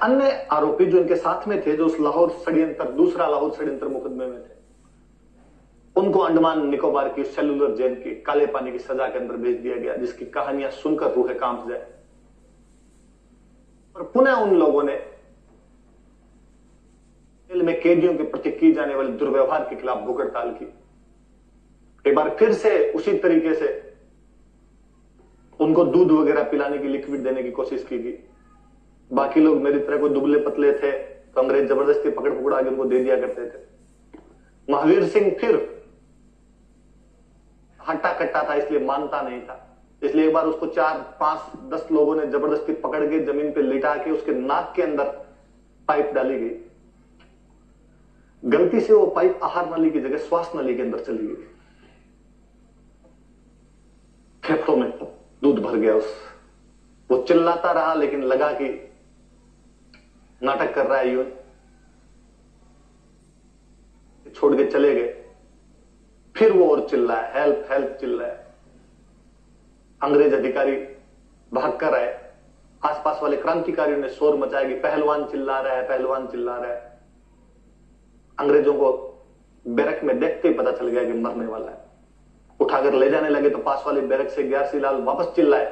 अन्य आरोपी जो इनके साथ में थे, जो उस दूसरा लाहौर षड्यंत्र मुकदमे में थे, उनको अंडमान निकोबार की सेलुलर जेल की काले पानी की सजा के अंदर भेज दिया गया, जिसकी कहानियां सुनकर रूह कांप जाए। और पुनः उन लोगों ने जेल में कैदियों के प्रति की जाने वाले दुर्व्यवहार के खिलाफ भूख हड़ताल की। एक बार फिर से उसी तरीके से उनको दूध वगैरह पिलाने की, लिक्विड देने की कोशिश की गई। बाकी लोग मेरी तरह कोई दुबले पतले थे तो अंग्रेज जबरदस्ती पकड़ पकड़ा के उनको दे दिया करते थे। महावीर सिंह फिर हट्टा कट्टा था, इसलिए मानता नहीं था, इसलिए एक बार उसको 4, 5, 10 लोगों ने जबरदस्ती पकड़ के जमीन पे लिटा के उसके नाक के अंदर पाइप डाली गई। गलती से वो पाइप आहार नली की जगह श्वास नली के अंदर चली गई। फेफड़ों में दूध भर गया वो चिल्लाता रहा, लेकिन लगा कि नाटक कर रहा है, यूं छोड़ के चले गए। फिर वो और चिल्लाया, हेल्प हेल्प चिल्लाया। अंग्रेज अधिकारी भाग कर आए। आसपास वाले क्रांतिकारियों ने शोर मचाया कि पहलवान चिल्ला रहा है, पहलवान चिल्ला रहा है। अंग्रेजों को बैरक में देखते ही पता चल गया कि मरने वाला है। उठाकर ले जाने लगे तो पास वाले बैरक से ग्यारसी लाल वापस चिल्लाए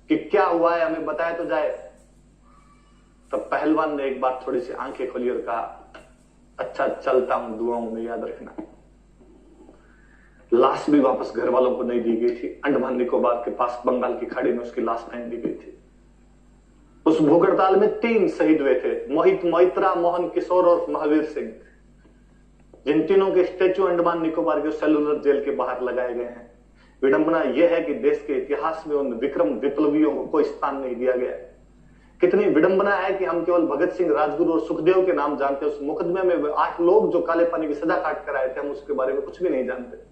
कि क्या हुआ है, हमें बताया तो जाए। तब पहलवान ने एक बार थोड़ी सी आंखें खोली और कहा, अच्छा चलता हूं, दुआओं में याद रखना। लाश भी वापस घर वालों को नहीं दी गई थी। अंडमान निकोबार के पास बंगाल की खाड़ी में उसकी लाश फेंक दी गई थी। उस भूख हड़ताल में 3 शहीद हुए थे, मोहित मोइत्रा, मोहन किशोर और महावीर सिंह, जिन तीनों के स्टैचू अंडमान निकोबार के सेलुलर जेल के बाहर लगाए गए हैं। विडंबना यह है कि देश के इतिहास में उन विक्रम विप्लवियों को कोई स्थान नहीं दिया गया। कितनी विडंबना है कि हम केवल भगत सिंह, राजगुरु और सुखदेव के नाम जानते हैं। उस मुकदमे में 8 लोग जो काले पानी की सजा काट कर आए थे, हम उसके बारे में कुछ भी नहीं जानते।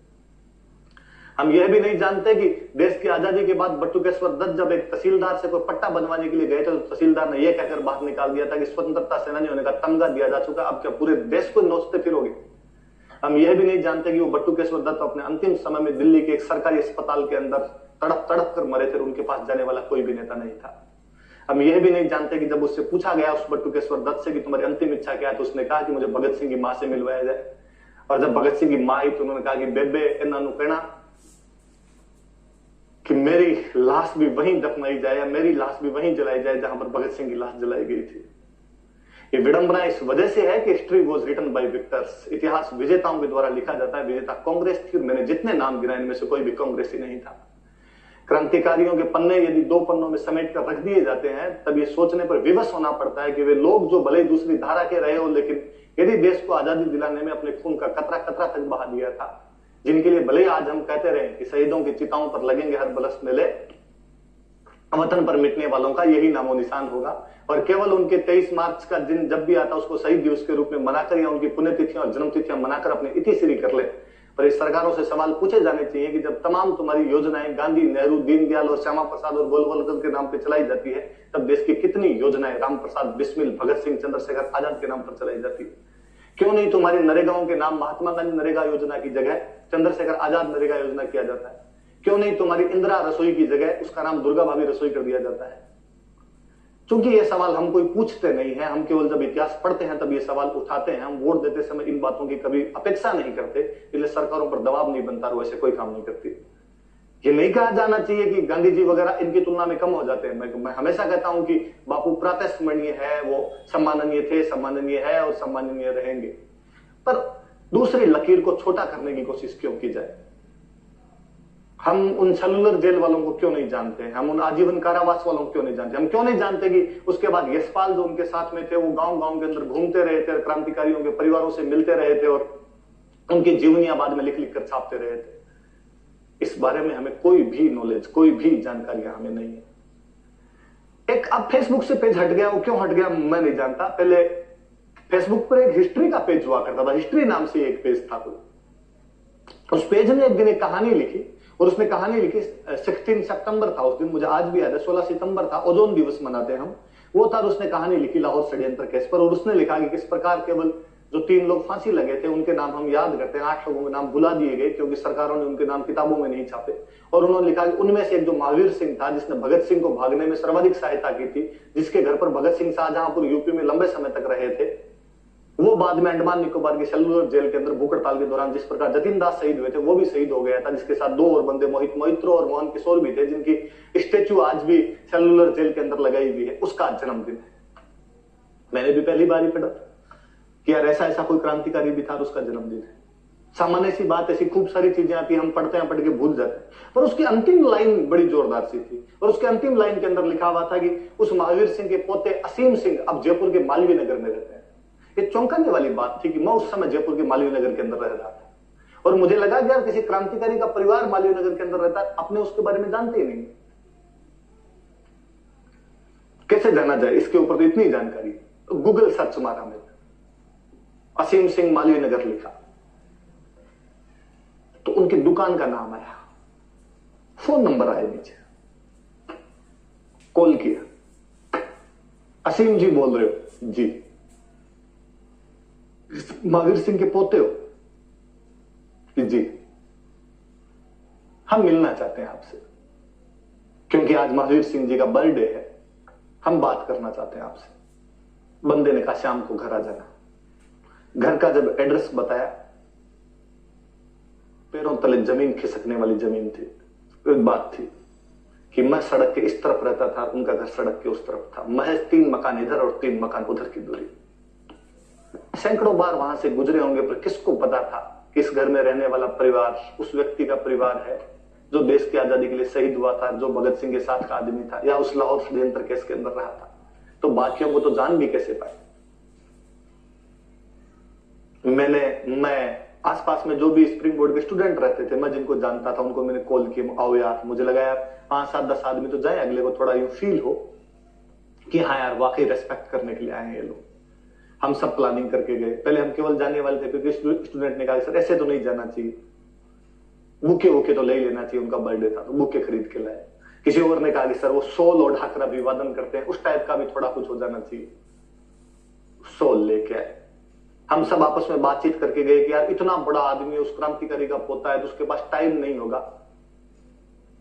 हम यह भी नहीं जानते कि देश की आजादी के बाद बटुकेश्वर दत्त जब एक तहसीलदार से कोई पट्टा बनवाने के लिए गए थे, तो तहसीलदार ने यह कहकर बाहर निकाल दिया था कि स्वतंत्रता सेनानी होने का तमगा दिया जा चुका, अब क्या पूरे देश को नोचते फिरोगे। हम यह भी नहीं जानते कि वो बटुकेश्वर दत्त अपने अंतिम समय में दिल्ली के एक सरकारी अस्पताल के अंदर तड़प तड़प कर मरे थे, उनके पास जाने वाला कोई भी नेता नहीं था। हम यह भी नहीं जानते कि जब उससे पूछा गया उस बटुकेश्वर दत्त से कि तुम्हारी अंतिम इच्छा क्या है, तो उसने कहा कि मुझे भगत सिंह की मां से मिलवाया जाए। और जब भगत सिंह की मां आई तो उन्होंने कहा कि बेबे इन्होंने कहना कि मेरी लाश भी वहीं दफनाई जाए, या मेरी लाश भी वहीं जलाई जाए जहां पर भगत सिंह की लाश जलाई गई थी। ये विडंबना इस वजह से है कि history was written by victors. इतिहास विजेताओं के द्वारा लिखा जाता है। विजेता कांग्रेस थी, मैंने जितने नाम गिनाए इनमें से कोई भी कांग्रेसी नहीं था। क्रांतिकारियों के पन्ने यदि 2 पन्नों में समेट कर रख दिए जाते हैं, तब ये सोचने पर विवश होना पड़ता है कि वे लोग जो भले दूसरी धारा के रहे हो, लेकिन यदि देश को आजादी दिलाने में अपने खून का कतरा कतरा तक बहा दिया था, जिनके लिए भले आज हम कहते रहे कि शहीदों की चिताओं पर लगेंगे हर बरस मेले, वतन पर मिटने वालों का यही नामो निशान होगा। और केवल उनके 23 मार्च का दिन जब भी आता उसको शहीद दिवस के रूप में मनाकर या उनकी पुण्यतिथियां और जन्मतिथियां मनाकर अपने इतिश्री कर ले। पर इस सरकारों से सवाल पूछे जाने चाहिए कि जब तमाम तुम्हारी योजनाएं गांधी, नेहरू, दीनदयाल और श्यामा प्रसाद और गोलवलकर के नाम पर चलाई जाती है, तब देश की कितनी योजनाएं राम प्रसाद बिस्मिल, भगत सिंह, चंद्रशेखर आजाद के नाम पर चलाई जाती है। क्यों नहीं तुम्हारी नरेगाओं के नाम महात्मा गांधी नरेगा योजना की जगह चंद्रशेखर आजाद नरेगा योजना किया जाता है। क्यों नहीं तुम्हारी इंदिरा रसोई की जगह उसका नाम दुर्गा भाभी रसोई कर दिया जाता है। क्योंकि ये सवाल हम कोई पूछते नहीं है, हम केवल जब इतिहास पढ़ते हैं तब ये सवाल उठाते हैं। हम वोट देते समय इन बातों की कभी अपेक्षा नहीं करते, इसलिए सरकारों पर दबाव नहीं बनता और वैसे कोई काम नहीं करती। ये नहीं कहा जाना चाहिए कि गांधी जी वगैरह इनकी तुलना में कम हो जाते हैं। मैं हमेशा कहता हूं कि बापू प्रातस्मरणीय है, वो सम्माननीय थे, सम्माननीय है और सम्माननीय रहेंगे। पर दूसरी लकीर को छोटा करने की कोशिश क्यों की जाए। हम उन सेलुलर जेल वालों को क्यों नहीं जानते, हम उन आजीवन कारावास वालों को क्यों नहीं जानते। हम क्यों नहीं जानते कि उसके बाद यशपाल जो उनके साथ में थे वो गांव गांव के अंदर घूमते रहे थे और क्रांतिकारियों के परिवारों से मिलते रहे थे और उनकी जीवनियां बाद में लिख लिख कर छापते रहे थे। इस बारे में हमें कोई भी नॉलेज, कोई भी जानकारियां हमें नहीं है। एक अब फेसबुक से पेज हट गया, वो क्यों हट गया मैं नहीं जानता। पहले फेसबुक पर एक हिस्ट्री का पेज हुआ करता था, हिस्ट्री नाम से एक पेज था। उस पेज ने एक दिन एक कहानी लिखी और उसने कहानी लिखी 16 सितंबर था उस दिन, मुझे आज भी याद है। 16 सितंबर था, ओजोन दिवस मनाते हैं हम, वो था। उसने कहानी लिखी लाहौर षड्यंत्र केस पर और उसने लिखा कि किस प्रकार केवल जो 3 लोग फांसी लगे थे उनके नाम हम याद करते हैं, 8 लोगों के नाम भुला दिए गए क्योंकि सरकारों ने उनके नाम किताबों में नहीं छापे। और उन्होंने लिखा कि उनमें से एक जो महावीर सिंह था, जिसने भगत सिंह को भागने में सर्वाधिक सहायता की थी, जिसके घर पर भगत सिंह शाहजहांपुर यूपी में लंबे समय तक रहे थे, वो बाद में अंडमान निकोबार की सेलुलर जेल के अंदर भूख हड़ताल के दौरान जिस प्रकार जतिन दास शहीद हुए थे, वो भी शहीद हो गया था, जिसके साथ 2 और बंदे मोहित मोहित्रो और मोहन किशोर भी थे, जिनकी स्टेच्यू आज भी सेलुलर जेल के अंदर लगाई हुई है। उसका जन्मदिन है। मैंने भी पहली बार ही पढ़ा कि यार ऐसा ऐसा कोई क्रांतिकारी भी था, उसका जन्मदिन है। सामान्य सी बात, ऐसी खूब सारी चीजें आती हैं, हम पढ़ते हैं, पढ़ के भूल जाते हैं। पर उसकी अंतिम लाइन बड़ी जोरदार सी थी, और उसके अंतिम लाइन के अंदर लिखा हुआ था कि उस महावीर सिंह के पोते असीम सिंह अब जयपुर के मालवीय नगर में रहते हैं। ये चौंकाने वाली बात थी कि मैं उस समय जयपुर के मालवीय नगर के अंदर रह रहा था, और मुझे लगा कि यार किसी क्रांतिकारी का परिवार मालवीय नगर के अंदर रहता है, अपने उसके बारे में जानते ही नहीं। कैसे जाना जाए, इसके ऊपर तो इतनी जानकारी। गूगल सर्च मारा मैंने, असीम सिंह मालवीय नगर लिखा तो उनकी दुकान का नाम आया, फोन नंबर आया नीचे, कॉल किया, असीम जी बोल रहे हो? जी। महावीर सिंह के पोते हो? जी। हम मिलना चाहते हैं आपसे क्योंकि आज महावीर सिंह जी का बर्थडे है, हम बात करना चाहते हैं आपसे। बंदे ने कहा शाम को घर आ जाना। घर का जब एड्रेस बताया, पैरों तले जमीन खिसकने वाली जमीन थी। एक बात थी कि मैं सड़क के इस तरफ रहता था, उनका घर सड़क के उस तरफ था, महज 3 मकान इधर और 3 मकान उधर की दूरी। सैकड़ों बार वहां से गुजरे होंगे, पर किसको पता था कि इस घर में रहने वाला परिवार उस व्यक्ति का परिवार है जो देश की आजादी के लिए शहीद हुआ था, जो भगत सिंह के साथ का आदमी था, या उस लाहौर षड्यंत्र केस के अंदर रहा था। तो बाकियों को तो जान भी कैसे पाए। मैं आसपास में जो भी स्प्रिंग बोर्ड के स्टूडेंट रहते थे, मैं जिनको जानता था, उनको मैंने कॉल किया, आओ यार। मुझे लगा यार 5, 7, 10 आदमी तो जाए, अगले को थोड़ा यूं फील हो कि हाँ यार वाकई रेस्पेक्ट करने के लिए आए हैं ये लोग। हम सब प्लानिंग करके गए। पहले हम केवल जाने वाले थे क्योंकि स्टूडेंट ने कहा सर ऐसे तो नहीं जाना चाहिए, बुके वुके तो ले ही लेना चाहिए, उनका बर्थडे था तो बुके खरीद के लाए। किसी और ने कहा कि सर वो सोल और ढाकरा अभिवादन करते हैं, उस टाइप का भी थोड़ा कुछ हो जाना चाहिए, सोल लेके आए। हम सब आपस में बातचीत करके गए कि यार इतना बड़ा आदमी उस क्रांतिकारी का पोता है तो उसके पास टाइम नहीं होगा,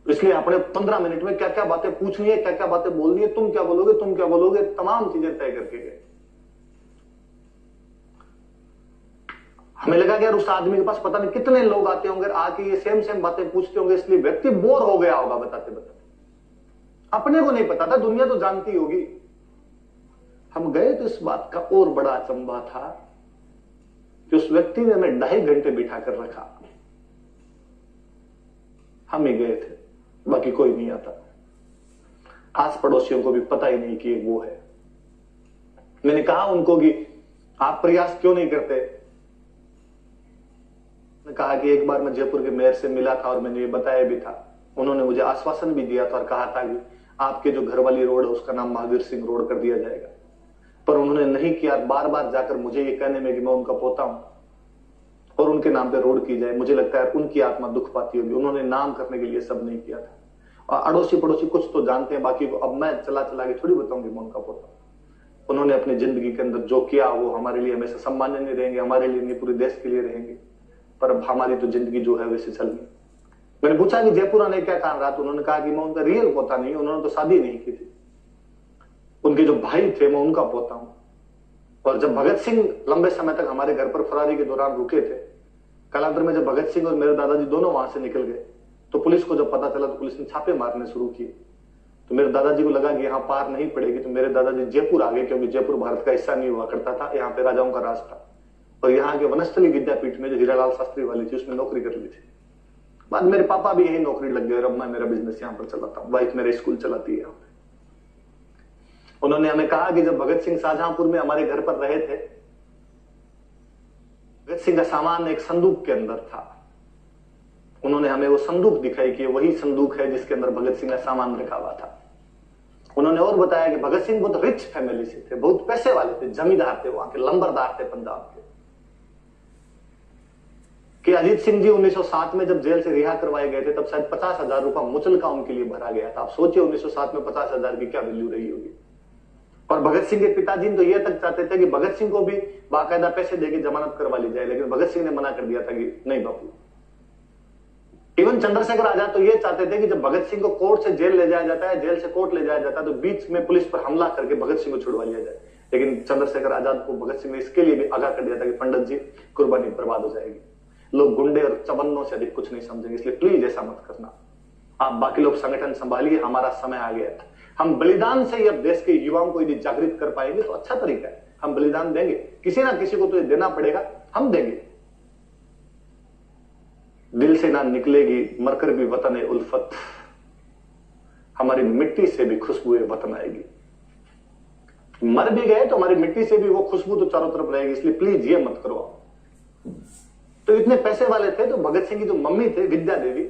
इसलिए अपने 15 मिनट में क्या क्या बातें पूछनी है, क्या क्या बातें बोलनी है, तुम क्या बोलोगे, तुम क्या बोलोगे, तमाम चीजें तय करके गए। हमें लगा कि यार उस आदमी के पास पता नहीं कितने लोग आते होंगे, आके ये सेम बातें पूछते होंगे, इसलिए व्यक्ति बोर हो गया होगा बताते बताते। अपने को नहीं पता था, दुनिया तो जानती होगी। हम गए तो इस बात का और बड़ा अचंभा था कि उस व्यक्ति ने हमें 2.5 घंटे बिठा कर रखा। हम ही गए थे, बाकी कोई नहीं आता। आस पड़ोसियों को भी पता ही नहीं कि वो है। मैंने कहा उनको कि आप प्रयास क्यों नहीं करते। कहा कि एक बार मैं जयपुर के मेयर से मिला था और मैंने ये बताया भी था, उन्होंने मुझे आश्वासन भी दिया था और कहा था कि आपके जो घर वाली रोड है उसका नाम महावीर सिंह रोड कर दिया जाएगा, पर उन्होंने नहीं किया। बार बार जाकर मुझे ये कहने में कि मैं उनका पोता हूं और उनके नाम पे रोड की जाए, मुझे लगता है उनकी आत्मा दुख पाती होगी। उन्होंने नाम करने के लिए सब नहीं किया था। और अड़ोसी पड़ोसी कुछ तो जानते हैं, बाकी को अब मैं चला के थोड़ी बताऊंगी मैं उनका पोता। उन्होंने अपनी जिंदगी के अंदर जो किया वो हमारे लिए हमेशा सम्माननीय रहेंगे, हमारे लिए नहीं पूरे देश के लिए रहेंगे, पर अब हमारी तो जिंदगी जो है वैसे चल गई। मैंने पूछा कि जयपुर आने क्या कारण रहा, तो उन्होंने कहा कि मैं उनका रियल पोता नहीं, उन्होंने तो शादी नहीं की थी, उनके जो भाई थे मैं उनका पोता हूं। और जब भगत सिंह लंबे समय तक हमारे घर पर फरारी के दौरान रुके थे, कालांतर में जब भगत सिंह और मेरे दादाजी दोनों वहां से निकल गए तो पुलिस को जब पता चला तो पुलिस ने छापे मारने शुरू किए। तो मेरे दादाजी को लगा कि यहाँ पार नहीं पड़ेगी, तो मेरे दादाजी जयपुर आ गए, क्योंकि जयपुर भारत का हिस्सा नहीं हुआ करता था, यहाँ पे राजाओं का राज था। और यहाँ के वनस्थली विद्यापीठ में जो हीरालाल शास्त्री वाली थी उसमें नौकरी कर ली थी। बाद मेरे पापा भी यही नौकरी लग गए और अब मैं मेरा बिजनेस यहाँ पर चलाता हूँ, वाइफ मेरा स्कूल चलाती है यहाँ पे। उन्होंने हमें कहा कि जब भगत सिंह शाहजहांपुर में हमारे घर पर रहे थे, भगत सिंह का सामान एक संदूक के अंदर था। उन्होंने हमें वो संदूक दिखाई कि वही संदूक है जिसके अंदर भगत सिंह का सामान रखा हुआ था। उन्होंने और बताया कि भगत सिंह बहुत रिच फैमिली से थे, बहुत पैसे वाले थे, जमींदार थे, वहां के लंबरदार थे पंजाब के। कि अजीत सिंह जी 1907 में जब जेल से रिहा करवाए गए थे तब शायद 50,000 रुपया मुचलका उनके लिए भरा गया था। आप सोचिए 1907 में 50,000 की क्या वैल्यू रही होगी। और भगत सिंह के पिताजी तो यह तक चाहते थे कि भगत सिंह को भी बाकायदा पैसे देके जमानत करवा ली जाए, लेकिन भगत सिंह ने मना कर दिया था कि नहीं बापू। इवन चंद्रशेखर आजाद तो ये चाहते थे कि जब भगत सिंह को कोर्ट से जेल ले जाया जाता है, जेल से कोर्ट ले जाया जाता है, तो बीच में पुलिस पर हमला करके भगत सिंह को छुड़वा लिया जाए। लेकिन चंद्रशेखर आजाद को भगत सिंह ने इसके लिए भी आगाह कर दिया था कि पंडित जी कुर्बानी बर्बाद हो जाएगी, लोग गुंडे और चबन्नों से अधिक कुछ नहीं समझेंगे, इसलिए प्लीज ऐसा मत करना, आप बाकी लोग संगठन संभालिए, हमारा समय आ गया था। हम बलिदान से ही अब देश के युवाओं को यदि जागृत कर पाएंगे तो अच्छा तरीका है, हम बलिदान देंगे, किसी ना किसी को तो ये देना पड़ेगा, हम देंगे। दिल से ना निकलेगी मरकर भी वतन उल्फत, हमारी मिट्टी से भी खुशबू वतन आएगी। मर भी गए तो हमारी मिट्टी से भी वो खुशबू तो चारों तरफ रहेगी, इसलिए प्लीज ये मत करो। तो इतने पैसे वाले थे तो भगत सिंह की जो मम्मी थे विद्या देवी,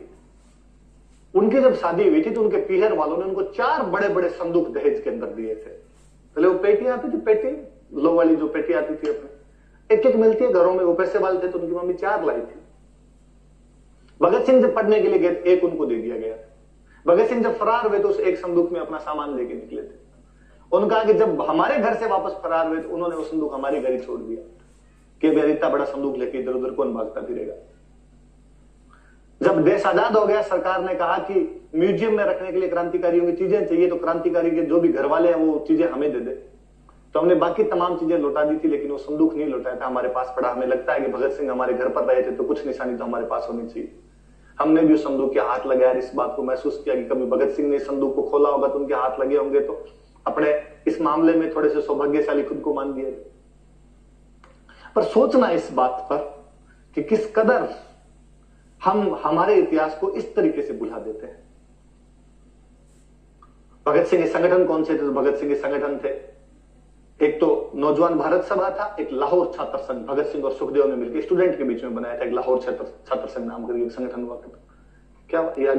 उनकी जब शादी हुई थी तो उनके पीहर वालों ने उनको 4 बड़े बड़े संदूक दहेज के अंदर दिए थे। पहले वो पेटी आती थी, पेटी लो वाली जो पेटी आती थी अपने, एक एक मिलती है घरों में, वो पैसे वाले थे तो उनकी मम्मी 4 लाई थी। भगत सिंह जब पढ़ने के लिए गए एक उनको दे दिया गया। भगत सिंह जब फरार हुए तो उस एक संदूक में अपना सामान लेके निकले थे। उन्होंने कहा कि जब हमारे घर से वापस फरार हुए तो उन्होंने वो संदूक हमारे घर ही छोड़ दिया कि भाई इतना बड़ा संदूक लेके इधर उधर कौन भागता फिरेगा। जब देश आजाद हो गया, सरकार ने कहा कि म्यूजियम में रखने के लिए क्रांतिकारियों की चीजें चाहिए, तो क्रांतिकारी के जो भी घर वाले हैं वो चीजें हमें दे दे। तो हमने बाकी तमाम चीजें लौटा दी थी, लेकिन वो संदूक नहीं लौटाया था, हमारे पास पड़ा। हमें लगता है कि भगत सिंह हमारे घर पर रहे थे तो कुछ निशानी तो हमारे पास होनी चाहिए। हमने भी उस संदूक के हाथ लगाया, इस बात को महसूस किया कि कभी भगत सिंह ने संदूक को खोला होगा तो उनके हाथ लगे होंगे, तो अपने इस मामले में थोड़े से सौभाग्यशाली खुद को मान दिया। पर सोचना इस बात पर कि किस कदर हम हमारे इतिहास को इस तरीके से भुला देते हैं। भगत सिंह के संगठन कौन से थे? तो भगत सिंह के संगठन थे, एक तो नौजवान भारत सभा था, एक लाहौर छात्र संघ, भगत सिंह और सुखदेव ने मिलकर स्टूडेंट के बीच में बनाया था एक लाहौर छात्र संघ नाम करके संगठन हुआ। क्या